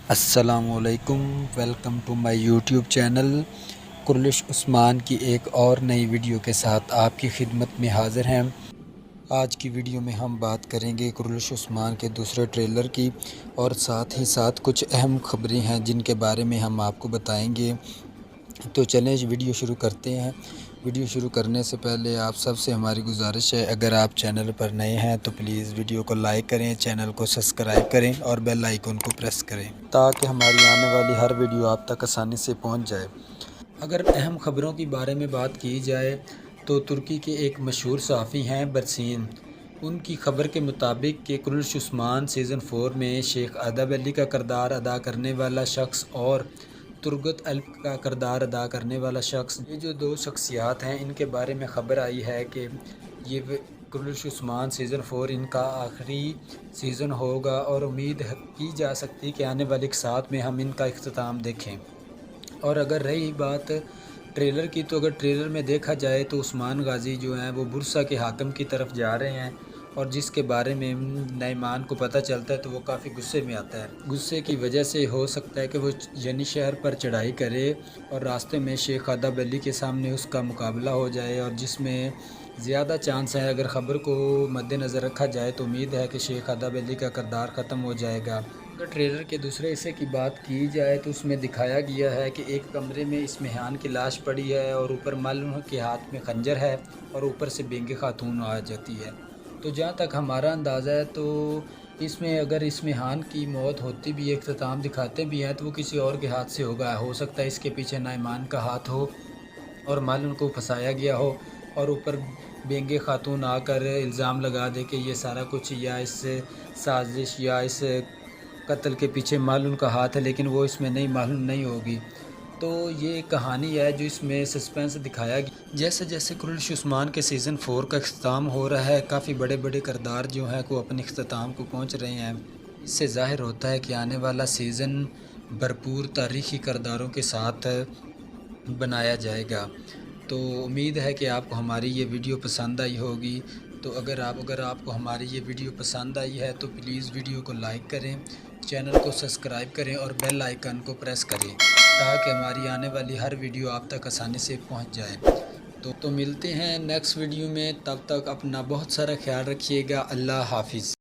السلام علیکم، welcome to my YouTube channel کرلش عثمان کی ایک اور نئی ویڈیو کے ساتھ آپ کی خدمت میں حاضر ہیں۔ آج کی ویڈیو میں ہم بات کریں گے کرلش عثمان کے دوسرے ٹریلر کی، اور ساتھ ہی ساتھ کچھ اہم خبریں ہیں جن کے بارے میں ہم آپ کو بتائیں گے۔ تو چلیں ویڈیو شروع کرتے ہیں۔ ویڈیو شروع کرنے سے پہلے آپ سب سے ہماری گزارش ہے، اگر آپ چینل پر نئے ہیں تو پلیز ویڈیو کو لائک کریں، چینل کو سبسکرائب کریں اور بیل آئیکن کو پریس کریں تاکہ ہماری آنے والی ہر ویڈیو آپ تک آسانی سے پہنچ جائے۔ اگر اہم خبروں کے بارے میں بات کی جائے تو ترکی کے ایک مشہور صحافی ہیں برسین، ان کی خبر کے مطابق کہ کرلش عثمان سیزن 4 میں شیخ ادب علی کا کردار ادا کرنے والا شخص اور ترگت الپ کا کردار ادا کرنے والا شخص، یہ جو دو شخصیات ہیں ان کے بارے میں خبر آئی ہے کہ یہ کرلش عثمان سیزن 4 ان کا آخری سیزن ہوگا، اور امید کی جا سکتی کہ آنے والے ساتھ میں ہم ان کا اختتام دیکھیں۔ اور اگر رہی بات ٹریلر کی، تو اگر ٹریلر میں دیکھا جائے تو عثمان غازی جو ہیں وہ برسا کے حاکم کی طرف جا رہے ہیں، اور جس کے بارے میں نعمان کو پتہ چلتا ہے تو وہ کافی غصے میں آتا ہے۔ غصے کی وجہ سے ہو سکتا ہے کہ وہ ینی شہر پر چڑھائی کرے اور راستے میں شیخ ادب علی کے سامنے اس کا مقابلہ ہو جائے، اور جس میں زیادہ چانس ہے، اگر خبر کو مد نظر رکھا جائے تو امید ہے کہ شیخ ادب علی کا کردار ختم ہو جائے گا۔ اگر ٹریلر کے دوسرے حصے کی بات کی جائے تو اس میں دکھایا گیا ہے کہ ایک کمرے میں اسمہان کی لاش پڑی ہے، اور اوپر معلوم کے ہاتھ میں خنجر ہے، اور اوپر سے بینگ خاتون آ جاتی ہے۔ تو جہاں تک ہمارا اندازہ ہے تو اس میں اگر اسمہان کی موت ہوتی بھی ہے، اختتام دکھاتے بھی ہیں، تو وہ کسی اور کے ہاتھ سے ہوگا۔ ہو سکتا ہے اس کے پیچھے نعمان کا ہاتھ ہو اور معلوم کو پھنسایا گیا ہو، اور اوپر بینگ خاتون آ کر الزام لگا دے کہ یہ سارا کچھ یا اس سازش یا اس قتل کے پیچھے معلوم کا ہاتھ ہے، لیکن وہ اس میں معلوم نہیں ہوگی۔ تو یہ کہانی ہے جو اس میں سسپینس دکھایا گیا۔ جیسے جیسے کرلش عثمان کے سیزن 4 کا اختتام ہو رہا ہے، کافی بڑے بڑے کردار جو ہیں وہ اپنے اختتام کو پہنچ رہے ہیں۔ اس سے ظاہر ہوتا ہے کہ آنے والا سیزن بھرپور تاریخی کرداروں کے ساتھ بنایا جائے گا۔ تو امید ہے کہ آپ کو ہماری یہ ویڈیو پسند آئی ہوگی۔ تو اگر آپ کو ہماری یہ ویڈیو پسند آئی ہے تو پلیز ویڈیو کو لائک کریں، چینل کو سبسکرائب کریں اور بیل آئیکن کو پریس کریں تاکہ ہماری آنے والی ہر ویڈیو آپ تک آسانی سے پہنچ جائے۔ تو ملتے ہیں نیکسٹ ویڈیو میں، تب تک اپنا بہت سارا خیال رکھیے گا۔ اللہ حافظ۔